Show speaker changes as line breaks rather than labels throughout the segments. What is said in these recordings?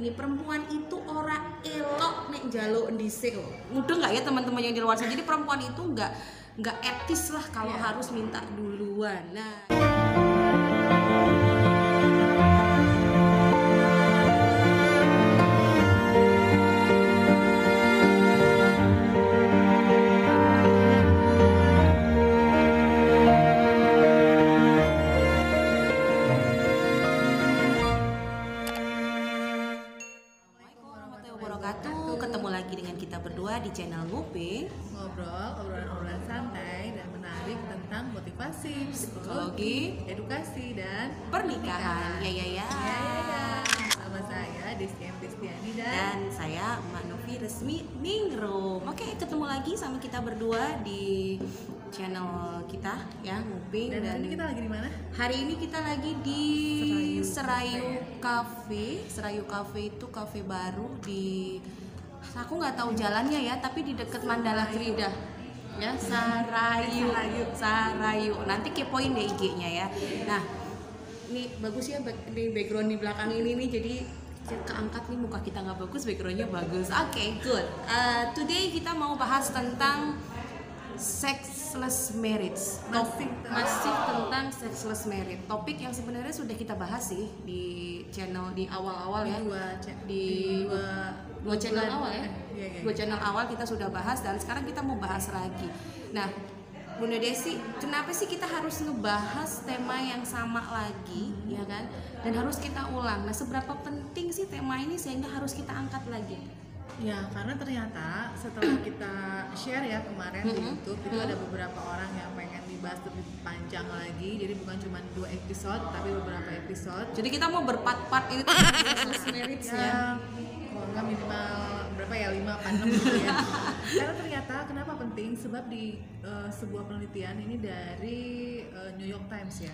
gini, perempuan itu ora elok nek njaluk ndhisik kok. Mudah nggak ya teman-teman yang di luar sana? Jadi perempuan itu nggak etis lah kalau harus minta duluan. Nah, ketemu lagi dengan kita berdua di channel Ngopi
obrolan santai dan menarik tentang motivasi, psikologi, edukasi dan
pernikahan. Ya.
Sama saya Desti M. Destiani
dan saya Mbak Novi Resmi Ningrum. Oke, ketemu lagi sama kita berdua di channel kita ya, Ngopi.
Dan hari ini kita lagi di mana?
Hari ini kita lagi di Serayu Cafe. Serayu Cafe itu cafe baru di, aku nggak tahu jalannya ya, tapi di dekat Mandala Krida ya, Sarayu. Nanti kepoin deh IG-nya ya. Nah, ini bagus ya, ini background di belakang ini nih, jadi keangkat nih, muka kita nggak bagus, backgroundnya bagus. Oke, good. Today kita mau bahas tentang sexless marriage. Masih tentang sexless marriage. Topik yang sebenarnya sudah kita bahas sih di channel di awal-awal ya. Dua channel awal ya. Dua channel awal kita sudah bahas dan sekarang kita mau bahas lagi. Nah, Bunda Desi, kenapa sih kita harus ngebahas tema yang sama lagi, ya kan? Dan harus kita ulang. Nah, seberapa penting sih tema ini sehingga harus kita angkat lagi?
Ya, karena ternyata setelah kita share ya kemarin di YouTube, itu ada beberapa orang yang pengen dibahas lebih panjang lagi. Jadi bukan cuma 2 episode, tapi beberapa episode.
Jadi kita mau berpart-part ini sexless marriage ya.
Kalau nggak minimal berapa ya, 5 apa 6 gitu ya. Karena ternyata kenapa penting? Sebab di sebuah penelitian ini dari New York Times ya.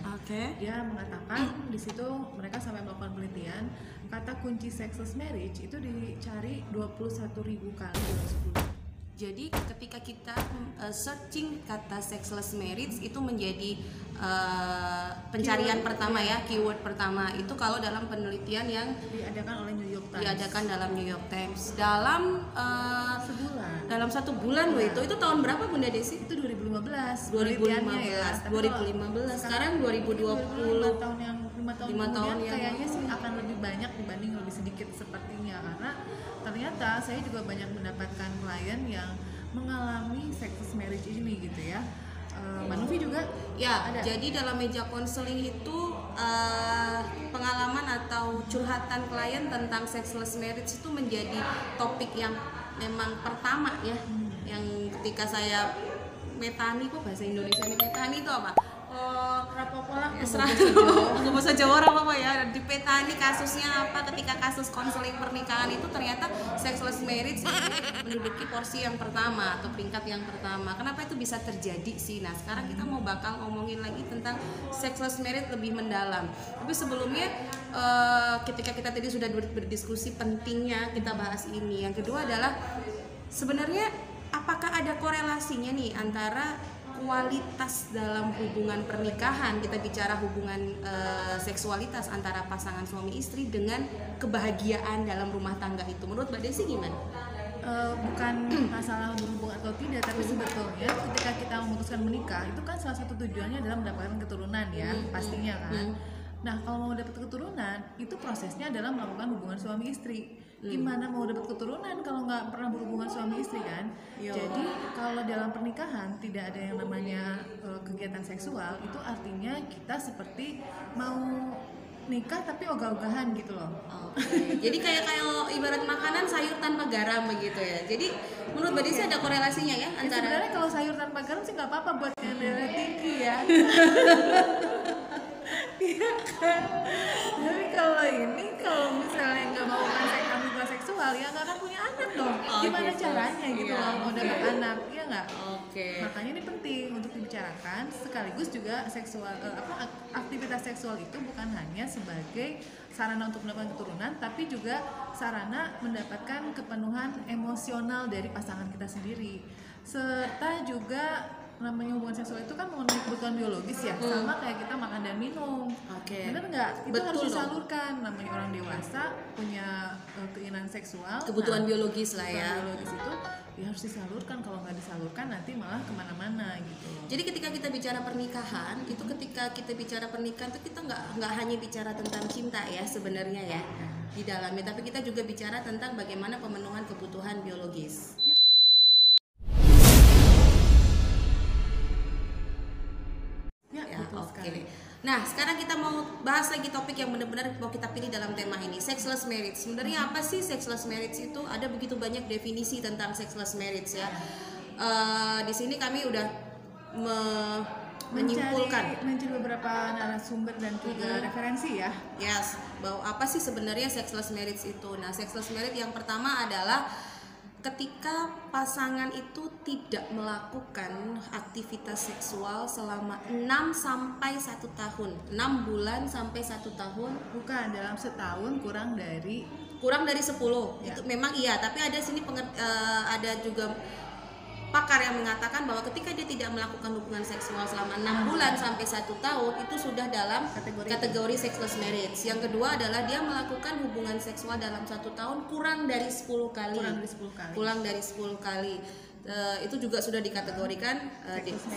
Dia mengatakan di situ mereka sampai melakukan penelitian, kata kunci sexless marriage itu dicari 21.000 kali dalam sebulan.
Jadi ketika kita searching kata sexless marriage itu menjadi pencarian pertama ya, keyword pertama itu kalau dalam penelitian yang
diadakan oleh New York Times.
Diadakan dalam New York Times dalam
sebulan.
Dalam 1 bulan loh itu tahun berapa Bunda Desi?
Itu 2015.
2015. Sekarang 2020.
5 tahun kemudian kayaknya sih akan lebih banyak dibanding lebih sedikit sepertinya, karena ternyata saya juga banyak mendapatkan klien yang mengalami sexless marriage ini gitu ya. Mbak Novi juga
ya ada. Jadi dalam meja konseling itu pengalaman atau curhatan klien tentang sexless marriage itu menjadi topik yang memang pertama ya, yang ketika saya metani, kok bahasa Indonesia ini metani itu apa?
rapopola
bahasa Jawa apa ya, di petani kasusnya apa, ketika kasus konseling pernikahan itu ternyata sexless marriage menduduki porsi yang pertama atau peringkat yang pertama. Kenapa itu bisa terjadi sih? Nah, sekarang kita mau bakal ngomongin lagi tentang sexless marriage lebih mendalam. Tapi sebelumnya ketika kita tadi sudah berdiskusi pentingnya kita bahas ini, yang kedua adalah sebenarnya apakah ada korelasinya nih antara kualitas dalam hubungan pernikahan, kita bicara hubungan seksualitas antara pasangan suami istri dengan kebahagiaan dalam rumah tangga itu. Menurut Mbak Desi gimana?
Bukan masalah berhubung atau tidak, tapi sebetulnya ketika kita memutuskan menikah itu kan salah satu tujuannya adalah mendapatkan keturunan ya, pastinya kan. Nah, kalau mau dapat keturunan itu prosesnya adalah melakukan hubungan suami istri. Gimana mau dapat keturunan kalau nggak pernah berhubungan suami istri kan? Jadi kalau dalam pernikahan tidak ada yang namanya kegiatan seksual, itu artinya kita seperti mau nikah tapi ogah-ogahan gitu loh.
Jadi kayak ibarat makanan sayur tanpa garam begitu ya. Jadi menurut Mbak Desi ada korelasinya ya antara.
Sebenarnya kalau sayur tanpa garam sih nggak apa-apa buat yang darah tinggi ya. Iya kan. Tapi kalau misalnya nggak mau aktivitas seksual ya nggak akan punya anak dong. Gimana caranya gitu loh mau dapat anak, ya nggak? Makanya ini penting untuk dibicarakan, sekaligus juga aktivitas seksual itu bukan hanya sebagai sarana untuk mendapatkan keturunan, tapi juga sarana mendapatkan kepenuhan emosional dari pasangan kita sendiri, serta juga namanya hubungan seksual itu kan memenuhi kebutuhan biologis ya, sama kayak kita makan dan minum. Bener nggak? Itu betul harus disalurkan. Namanya orang dewasa punya keinginan seksual,
kebutuhan biologis lah ya.
Biologis itu ya harus disalurkan, kalau nggak disalurkan nanti malah kemana-mana gitu.
Jadi ketika kita bicara pernikahan, itu ketika kita bicara pernikahan itu kita nggak hanya bicara tentang cinta ya sebenarnya ya di dalamnya, tapi kita juga bicara tentang bagaimana pemenuhan kebutuhan biologis. Oke. Nah, sekarang kita mau bahas lagi topik yang benar-benar mau kita pilih dalam tema ini, sexless marriage. Sebenarnya apa sih sexless marriage itu? Ada begitu banyak definisi tentang sexless marriage ya. Di sini kami udah menyimpulkan
mencari beberapa narasumber dan juga referensi ya.
Yes, bahwa apa sih sebenarnya sexless marriage itu? Nah, sexless marriage yang pertama adalah ketika pasangan itu tidak melakukan aktivitas seksual selama 6 sampai 1 tahun. 6 bulan sampai 1 tahun.
Bukan, dalam setahun kurang dari
10
ya.
Itu memang iya, tapi ada sini ada juga pakar yang mengatakan bahwa ketika dia tidak melakukan hubungan seksual selama 6 bulan sampai 1 tahun itu sudah dalam kategori sexless marriage. Yang kedua adalah dia melakukan hubungan seksual dalam 1 tahun kurang dari 10 kali. Kurang dari 10 kali. Itu juga sudah dikategorikan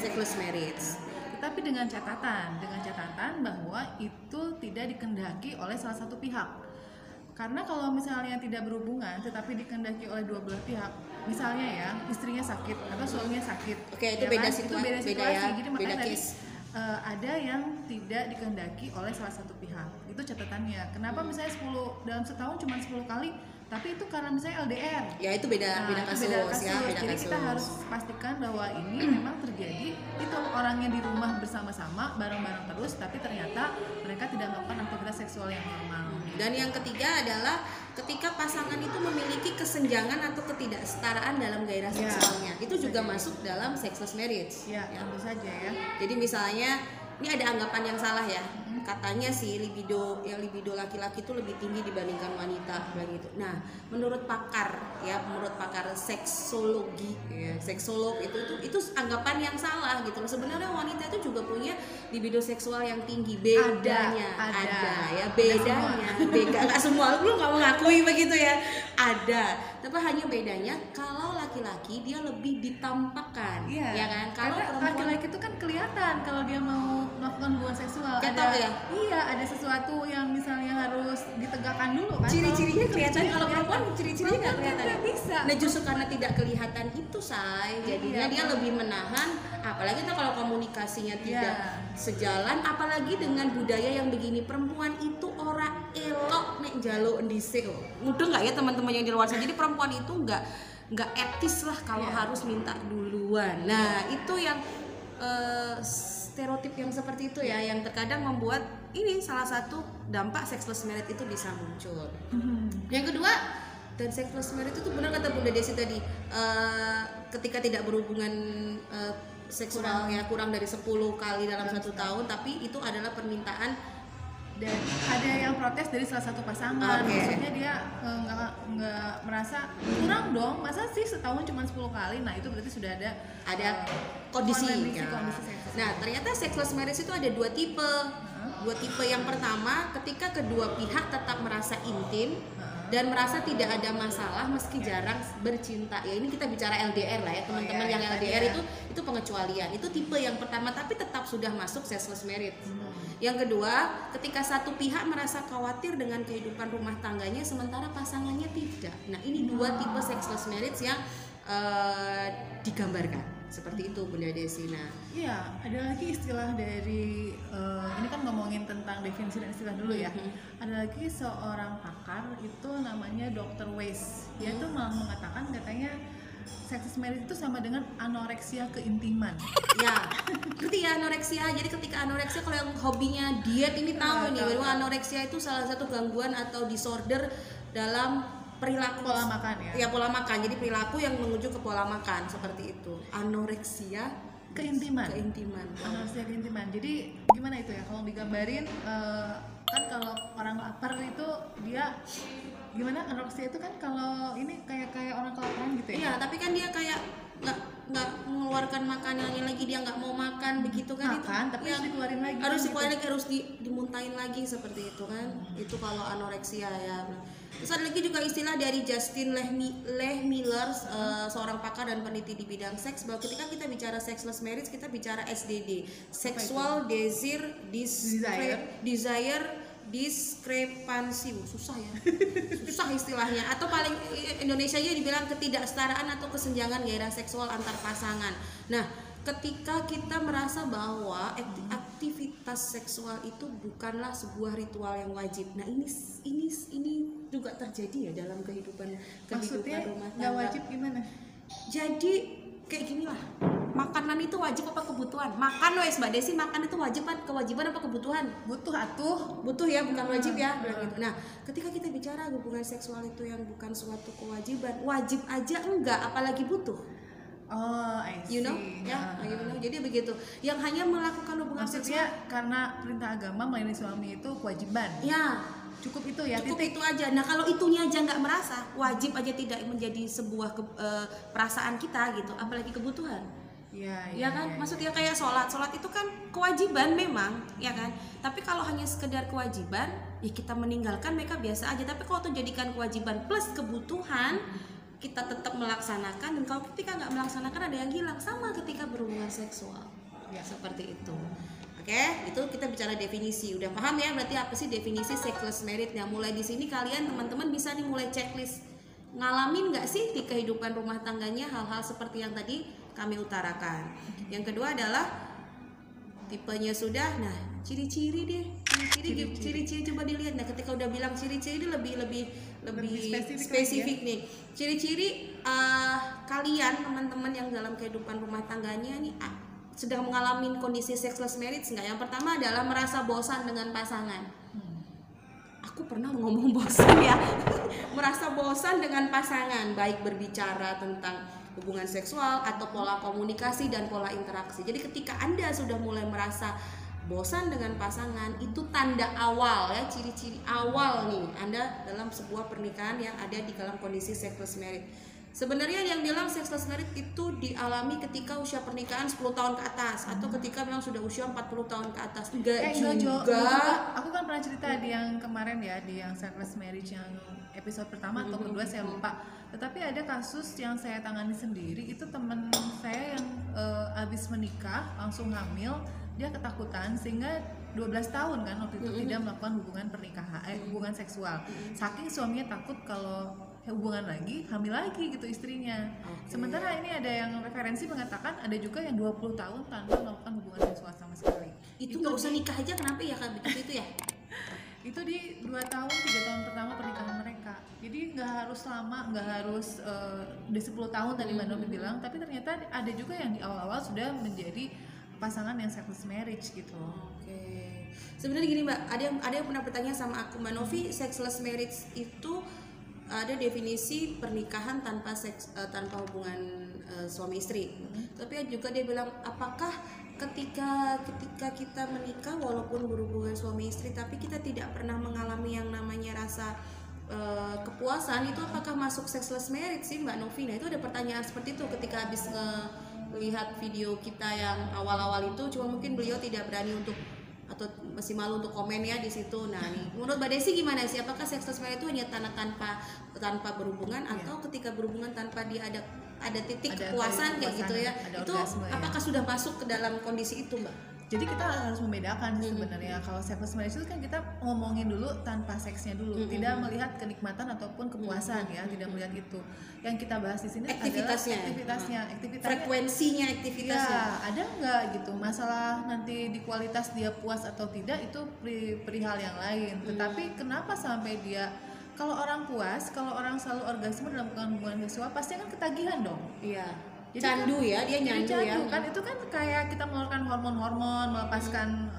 sexless marriage.
Tetapi dengan catatan bahwa itu tidak dikehendaki oleh salah satu pihak. Karena kalau misalnya tidak berhubungan tetapi dikehendaki oleh dua belah pihak, misalnya ya istrinya sakit atau suaminya sakit,
oke, itu beda situasi.
Jadi makanya tadi ada yang tidak dikehendaki oleh salah satu pihak. Itu catatannya. Kenapa misalnya dalam setahun cuma 10 kali, tapi itu karena misalnya LDR.
Ya itu beda kasus.
Jadi kita harus pastikan bahwa ini memang terjadi. Itu orangnya di rumah bersama-sama bareng-bareng terus, tapi ternyata mereka tidak melakukan aktivitas seksual yang normal.
Dan yang ketiga adalah ketika pasangan itu memiliki kesenjangan atau ketidaksetaraan dalam gairah seksualnya, itu juga masuk dalam sexless marriage.
Ya, tentu saja ya.
Jadi misalnya ini ada anggapan yang salah ya, katanya sih libido laki-laki itu lebih tinggi dibandingkan wanita begitu. Nah, menurut pakar seksologi ya, seksolog itu anggapan yang salah gitu. Sebenarnya wanita itu juga punya libido seksual yang tinggi. Bedanya ada nggak semua, lu nggak mengakui begitu ya, ada, tapi hanya bedanya kalau laki-laki dia lebih ditampakkan, ya kan? Kalau
laki-laki itu kan kelihatan kalau dia mau melakukan hubungan seksual, ada sesuatu yang misalnya harus ditegakkan dulu kan.
Ciri-cirinya kelihatan. Kalau perempuan ciri-cirinya nggak kelihatan.
Bisa.
Nah, justru karena tidak kelihatan itu jadinya dia lebih menahan. Apalagi kalau komunikasinya tidak sejalan, apalagi dengan budaya yang begini, perempuan itu ora elok nek njaluk ndhisik. Mudah nggak ya teman-teman yang di luar sana? Jadi perempuan itu nggak etis lah kalau harus minta duluan. Nah, itu yang stereotip yang seperti itu ya, yang terkadang membuat ini salah satu dampak sexless marriage itu bisa muncul. Yang kedua, dan sexless marriage itu benar kata Bunda Desi tadi, ketika tidak berhubungan seksual kurang dari 10 kali dalam 1 tahun, tapi itu adalah permintaan
dan ada yang protes dari salah satu pasangan. Maksudnya dia nggak merasa kurang dong, masa sih setahun cuma 10 kali. Nah, itu berarti sudah ada
kondisi Nah, ternyata sexless marriage itu ada 2 tipe. 2 tipe. Yang pertama, ketika kedua pihak tetap merasa intim dan merasa tidak ada masalah meski jarang bercinta. Ya, ini kita bicara LDR lah ya, teman-teman yang LDR itu pengecualian. Itu tipe yang pertama, tapi tetap sudah masuk sexless marriage. Yang kedua, ketika satu pihak merasa khawatir dengan kehidupan rumah tangganya sementara pasangannya tidak. Nah, ini 2 tipe sexless marriage yang digambarkan seperti itu, Bunda Desi. Nah,
iya, ada lagi istilah dari ini kan ngomongin tentang definisi dan istilah dulu ya. Ada lagi seorang pakar itu namanya Dr. Weiss. Dia tuh malah mengatakan katanya sexless marriage itu sama dengan anoreksia keintiman.
Ya, ngerti ya anoreksia. Jadi ketika anoreksia, kalau yang hobinya diet ini tahu nih bahwa anoreksia itu salah satu gangguan atau disorder dalam perilaku
pola makan ya.
Ya, pola makan. Jadi perilaku yang menuju ke pola makan seperti itu. Anoreksia
keintiman. Anoreksia keintiman. Jadi gimana itu ya? Kalau digambarin kan kalau orang lapar itu dia gimana, anoreksia itu kan kalau ini kayak orang kelaparan gitu ya.
Iya, tapi kan dia kayak mengeluarkan makanannya lagi, dia nggak mau makan begitu kan,
makan
itu
tapi harus dikeluarin lagi,
harus dikeluarin lagi, harus dimuntahin lagi seperti itu kan. Itu kalau anoreksia ya. Terus ada lagi juga istilah dari Justin Lehmiller, seorang pakar dan peneliti di bidang seks, bahwa ketika kita bicara sexless marriage kita bicara SDD, sexual desire diskrepansi. Susah ya. Susah istilahnya, atau paling Indonesianya dibilang ketidaksetaraan atau kesenjangan gairah seksual antar pasangan. Nah, ketika kita merasa bahwa aktivitas seksual itu bukanlah sebuah ritual yang wajib. Nah, ini juga terjadi ya dalam kehidupan
maksudnya
rumah tangga.
nggak wajib gimana?
Jadi kayak gini lah, makanan itu wajib apa kebutuhan? Makan wes Mbak Desi, makan itu wajib apa kewajiban apa kebutuhan?
Butuh atuh.
Butuh ya, bukan wajib ya. Nah, ketika kita bicara hubungan seksual itu yang bukan suatu kewajiban, wajib aja enggak, apalagi butuh.
Oh, I see.
You know? Ya, you know. Jadi begitu. Yang hanya melakukan hubungan
maksudnya
seksual
karena perintah agama melayani suami itu kewajiban.
ya,
Cukup itu ya,
cukup
titik.
itu aja. Nah, kalau itunya aja nggak merasa, wajib aja tidak menjadi sebuah perasaan kita gitu, apalagi kebutuhan.
Ya
Kan, maksudnya kayak sholat itu kan kewajiban memang, ya kan. Tapi kalau hanya sekedar kewajiban, ya kita meninggalkan mereka biasa aja. Tapi kalau itu jadikan kewajiban plus kebutuhan, kita tetap melaksanakan. Dan kalau ketika nggak melaksanakan ada yang hilang, sama ketika berhubungan seksual. Ya seperti itu. Oke, itu kita bicara definisi. Udah paham ya berarti apa sih definisi sexless marriage? Nah, mulai di sini kalian teman-teman bisa nih mulai checklist. Ngalamin nggak sih di kehidupan rumah tangganya hal-hal seperti yang tadi kami utarakan. Yang kedua adalah tipenya sudah. Nah, ciri-ciri deh. Ciri-ciri coba dilihat. Nah, ketika udah bilang ciri-ciri itu lebih spesifik nih. Ciri-ciri kalian teman-teman yang dalam kehidupan rumah tangganya nih sedang mengalami kondisi sexless marriage nggak? Yang pertama adalah merasa bosan dengan pasangan. Aku pernah ngomong bosan ya. Merasa bosan dengan pasangan, baik berbicara tentang hubungan seksual atau pola komunikasi dan pola interaksi. Jadi ketika Anda sudah mulai merasa bosan dengan pasangan, itu tanda awal ya, ciri-ciri awal nih Anda dalam sebuah pernikahan yang ada di dalam kondisi sexless marriage. Sebenarnya yang bilang sexless marriage itu dialami ketika usia pernikahan 10 tahun ke atas atau ketika memang sudah usia 40 tahun ke atas. Enggak juga.
Aku kan pernah cerita di yang kemarin ya, di yang sexless marriage yang episode pertama atau kedua saya lupa. Tetapi ada kasus yang saya tangani sendiri, itu teman saya yang habis menikah langsung hamil, dia ketakutan sehingga 12 tahun kan waktu itu tidak melakukan hubungan seksual. Saking suaminya takut kalau hubungan lagi, hamil lagi gitu istrinya. Sementara ini ada yang referensi mengatakan ada juga yang 20 tahun tanpa melakukan hubungan seksual sama sekali.
Itu nggak usah nikah aja, kenapa ya Kak begitu itu ya?
Itu di 2 tahun, 3 tahun pertama pernikahan mereka. Jadi nggak harus lama, nggak harus di 10 tahun tadi Mbak Novi bilang, tapi ternyata ada juga yang di awal-awal sudah menjadi pasangan yang sexless marriage gitu.
Sebenarnya gini Mbak, ada yang pernah bertanya sama aku, Mbak Novi, sexless marriage itu ada definisi pernikahan tanpa hubungan suami istri. Tapi juga dia bilang, apakah ketika kita menikah walaupun berhubungan suami istri tapi kita tidak pernah mengalami yang namanya rasa kepuasan, itu apakah masuk sexless marriage sih Mbak Novi? Nah, itu ada pertanyaan seperti itu ketika habis melihat video kita yang awal-awal itu, cuma mungkin beliau tidak berani untuk atau masih malu untuk komen ya di situ. Nah, nih menurut Mbak Desi gimana sih? Apakah sexless marriage itu hanya tanpa berhubungan atau ketika berhubungan tanpa dia ada titik kepuasan kayak gitu ya? Itu apakah sudah masuk ke dalam kondisi itu, Mbak?
Jadi kita harus membedakan sebenarnya. Kalau sexless marriage itu kan kita ngomongin dulu tanpa seksnya dulu, tidak melihat kenikmatan ataupun kepuasan ya, tidak melihat itu. Yang kita bahas di sini adalah aktivitasnya,
frekuensinya, aktivitasnya.
Ya, ada nggak gitu masalah nanti di kualitas dia puas atau tidak itu perihal yang lain. Tetapi kenapa sampai dia, kalau orang puas, kalau orang selalu orgasme dalam hubungan seksual pasti kan ketagihan dong.
Iya.
Jadi
candu
kan,
ya, dia nyandu ya.
Kan itu kan kayak kita mengeluarkan hormon-hormon, melepaskan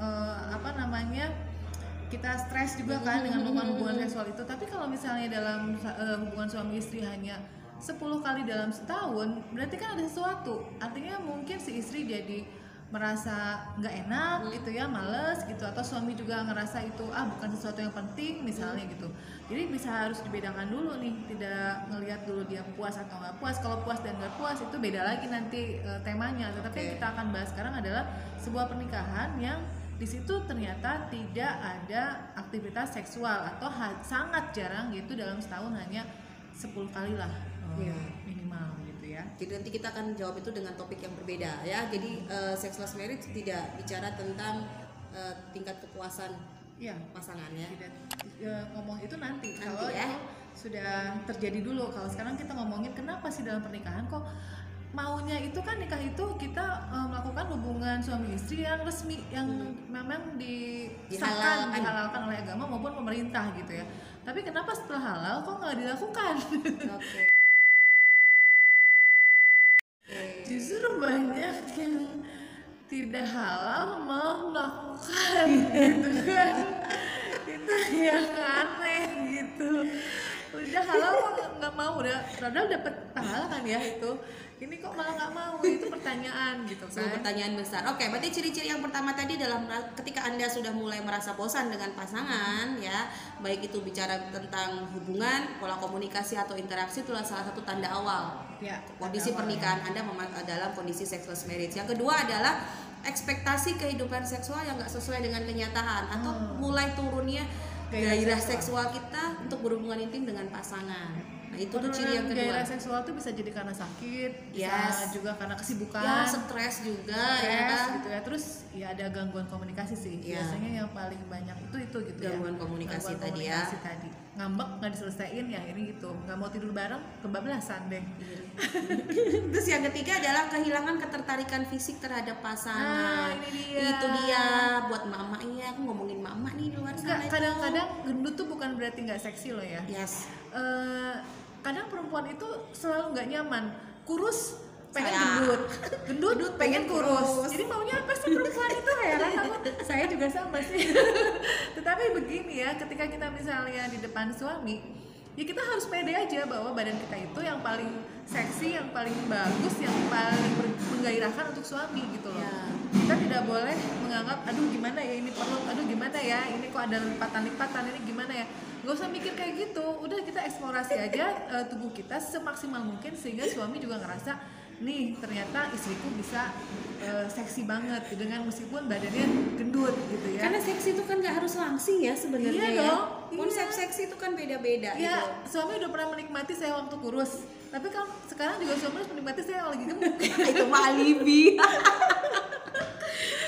kita stres juga kan dengan melakukan hubungan seksual itu. Tapi kalau misalnya dalam hubungan suami istri hanya 10 kali dalam setahun, berarti kan ada sesuatu. Artinya mungkin si istri jadi merasa nggak enak gitu ya, males gitu, atau suami juga ngerasa itu bukan sesuatu yang penting misalnya gitu. Jadi bisa harus dibedakan dulu nih, tidak ngelihat dulu dia puas atau nggak puas. Kalau puas dan nggak puas itu beda lagi nanti temanya. Tetapi yang kita akan bahas sekarang adalah sebuah pernikahan yang di situ ternyata tidak ada aktivitas seksual atau sangat jarang gitu, dalam setahun hanya 10 kali lah minimal gitu ya.
Jadi nanti kita akan jawab itu dengan topik yang berbeda ya. Jadi sexless marriage tidak bicara tentang tingkat kepuasan pasangannya.
Tidak ngomong itu nanti kalau ya sudah terjadi dulu. Kalau sekarang kita ngomongin kenapa sih dalam pernikahan kok maunya itu kan nikah itu kita melakukan hubungan suami istri yang resmi, yang memang dihalalkan oleh agama maupun pemerintah gitu ya. Tapi kenapa setelah halal kok nggak dilakukan? Justru banyak yang tidak halal mau melakukan gitu kan. Itu yang aneh gitu. Udah halal kok nggak mau, padahal dapat pahala kan ya itu. Ini kok malah nggak mau, itu pertanyaan gitu kan.
Pertanyaan besar. Oke, berarti ciri-ciri yang pertama tadi dalam ketika Anda sudah mulai merasa bosan dengan pasangan ya, baik itu bicara tentang hubungan, pola komunikasi atau interaksi, itulah salah satu tanda awal kondisi pernikahan Anda dalam kondisi sexless marriage. Yang kedua adalah ekspektasi kehidupan seksual yang nggak sesuai dengan kenyataan atau mulai turunnya gairah seksual kita untuk berhubungan intim dengan pasangan. Nah, itu tuh ciri yang kedua.
Gairah seksual tuh bisa jadi karena sakit, bisa juga karena kesibukan,
stres juga
gitu ya. Terus ya ada gangguan komunikasi sih. Biasanya yang paling banyak itu gitu
gangguan komunikasi tadi.
Ngambek nggak diselesaiin ya ini gitu. Nggak mau tidur bareng kebablasan deh.
Terus yang ketiga adalah kehilangan ketertarikan fisik terhadap pasangan.
Ini dia.
Itu dia buat mamanya. Aku ngomongin mama nih di luar sana.
Kadang-kadang gendut tuh bukan berarti nggak seksi loh ya. Kadang perempuan itu selalu nggak nyaman, kurus pengen gendut pengen kurus. Jadi maunya apa sih perempuan itu, heran aku. Saya juga sama sih. Tetapi begini ya, ketika kita misalnya di depan suami, ya kita harus pede aja bahwa badan kita itu yang paling seksi, yang paling bagus, yang paling menggairahkan untuk suami gitu loh. Kita tidak boleh menganggap aduh gimana ya ini perut, aduh gimana ya ini kok ada lipatan-lipatan, ini gimana ya. Gak usah mikir kayak gitu, udah kita eksplorasi aja tubuh kita semaksimal mungkin sehingga suami juga ngerasa nih ternyata istriku bisa seksi banget dengan meskipun badannya gendut gitu ya.
Karena seksi itu kan gak harus langsing ya sebenarnya. Konsep
Iya.
seksi itu kan beda-beda.
Iya, suami udah pernah menikmati saya waktu kurus, tapi kan sekarang juga suami harus menikmati saya lagi gemuk.
Itu mah alibi.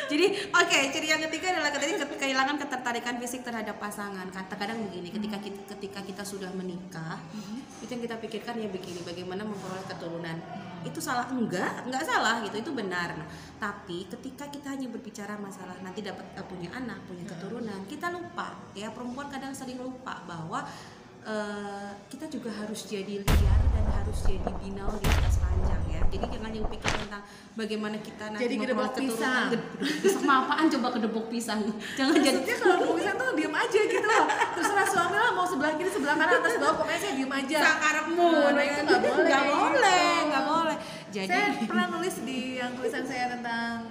Jadi ciri yang ketiga adalah kehilangan ketertarikan fisik terhadap pasangan. Kadang begini, ketika kita sudah menikah, itu yang kita pikirkan ya begini, bagaimana memperoleh keturunan. Itu salah? Enggak salah gitu, itu benar. Nah, tapi ketika kita hanya berbicara masalah nanti dapat punya anak, punya keturunan, kita lupa ya, perempuan kadang sering lupa bahwa kita juga harus jadi liar dan harus jadi binal di atas ranjang ya. Jadi jangan yang pikir tentang bagaimana kita nanti
jadi
memperoleh keturunan.
pisang
Apaan coba kedebok pisang? Jangan jadi.
Maksudnya kalau mau pisang tuh diem aja gitu loh. Terserah suami lah mau sebelah kiri, sebelah kanan, atas bawah, pokoknya saya diem aja.
Sakarepmu.
Nah, itu nggak boleh.
Jadi
saya pernah nulis di yang tulisan saya tentang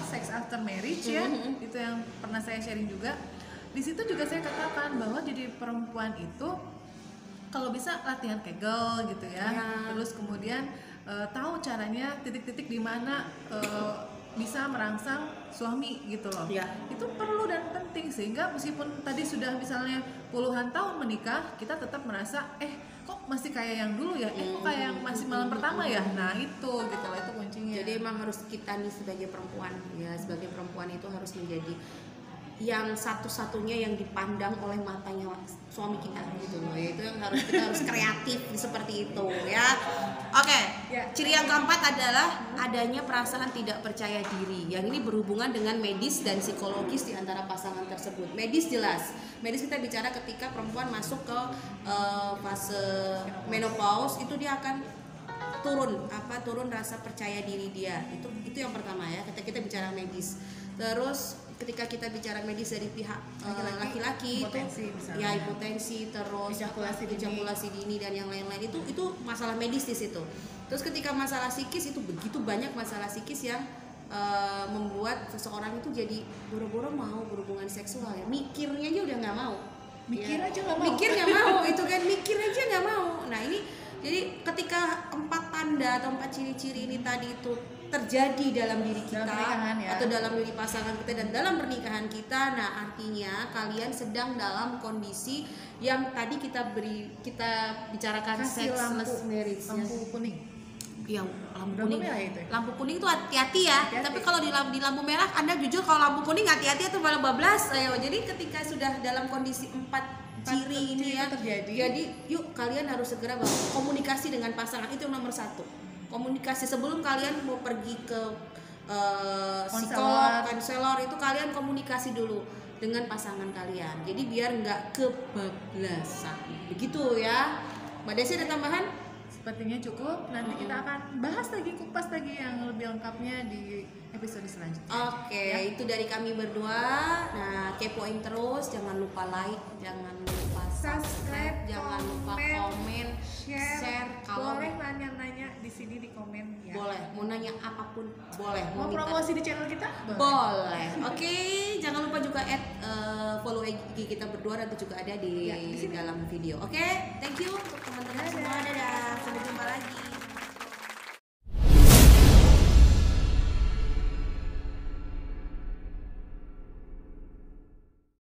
sex after marriage ya. Itu yang pernah saya sharing juga. Di situ juga saya katakan bahwa jadi perempuan itu kalau bisa latihan Kegel gitu ya. Terus kemudian tahu caranya titik-titik di mana bisa merangsang suami gitu loh. Itu perlu dan penting sehingga meskipun tadi sudah misalnya puluhan tahun menikah, kita tetap merasa kok masih kayak yang dulu ya, kok kayak yang masih malam pertama ya. Nah itu gitu lah, itu kuncinya.
Jadi emang harus kita nih sebagai perempuan ya, sebagai perempuan itu harus menjadi yang satu-satunya yang dipandang oleh matanya suami kita gitu loh. Itu yang kita harus kreatif seperti itu ya. Ciri yang keempat adalah adanya perasaan tidak percaya diri. Yang ini berhubungan dengan medis dan psikologis di antara pasangan tersebut. Medis jelas. Medis kita bicara ketika perempuan masuk ke fase menopause, itu dia akan turun rasa percaya diri dia. Itu yang pertama ya, ketika kita bicara medis. Terus ketika kita bicara medis dari pihak laki-laki hipotensi, terus ejakulasi dini dan yang lain-lain, itu masalah medis di situ. Terus ketika masalah psikis, itu begitu banyak masalah psikis yang membuat seseorang itu jadi boro-boro mau berhubungan seksual ya, mikirnya aja udah nggak mau,
mikir
ya.
aja nggak mau,
mikir nggak mau itu kan, mikir aja nggak mau. Nah ini jadi ketika 4 tanda atau 4 ciri-ciri ini tadi itu terjadi dalam diri kita
ya.
atau dalam diri pasangan kita dan dalam pernikahan kita, nah artinya kalian sedang dalam kondisi yang tadi kita bicarakan sexless marriage,
lampu kuning.
Ya, lampu kuning.
Merah itu ya?
Lampu kuning tuh hati-hati ya.
Hati-hati.
Tapi kalau di lampu merah, Anda jujur kalau lampu kuning hati-hati atau malah bablas. Ayo, jadi ketika sudah dalam kondisi 4 ciri ini ya
terjadi.
Jadi yuk kalian harus segera komunikasi dengan pasangan, itu yang nomor 1. Komunikasi sebelum kalian mau pergi ke psikolog, konselor, itu kalian komunikasi dulu dengan pasangan kalian. Jadi biar nggak kebablasan. Begitu ya. Mbak Desi ada tambahan?
Sepertinya cukup. Nanti kita akan bahas lagi, kupas lagi yang lebih lengkapnya di episode selanjutnya.
Oke,
ya.
itu dari kami berdua. Nah, kepoin terus, jangan lupa like, jangan lupa subscribe, jangan lupa komen, share. Kalau
boleh nanya-nanya di sini di komen ya.
boleh, mau nanya apapun boleh.
Mau
minta.
promosi di channel kita?
Boleh. Oke, jangan lupa juga follow IG kita berdua, nanti juga ada di
sini.
dalam video. Oke, thank you.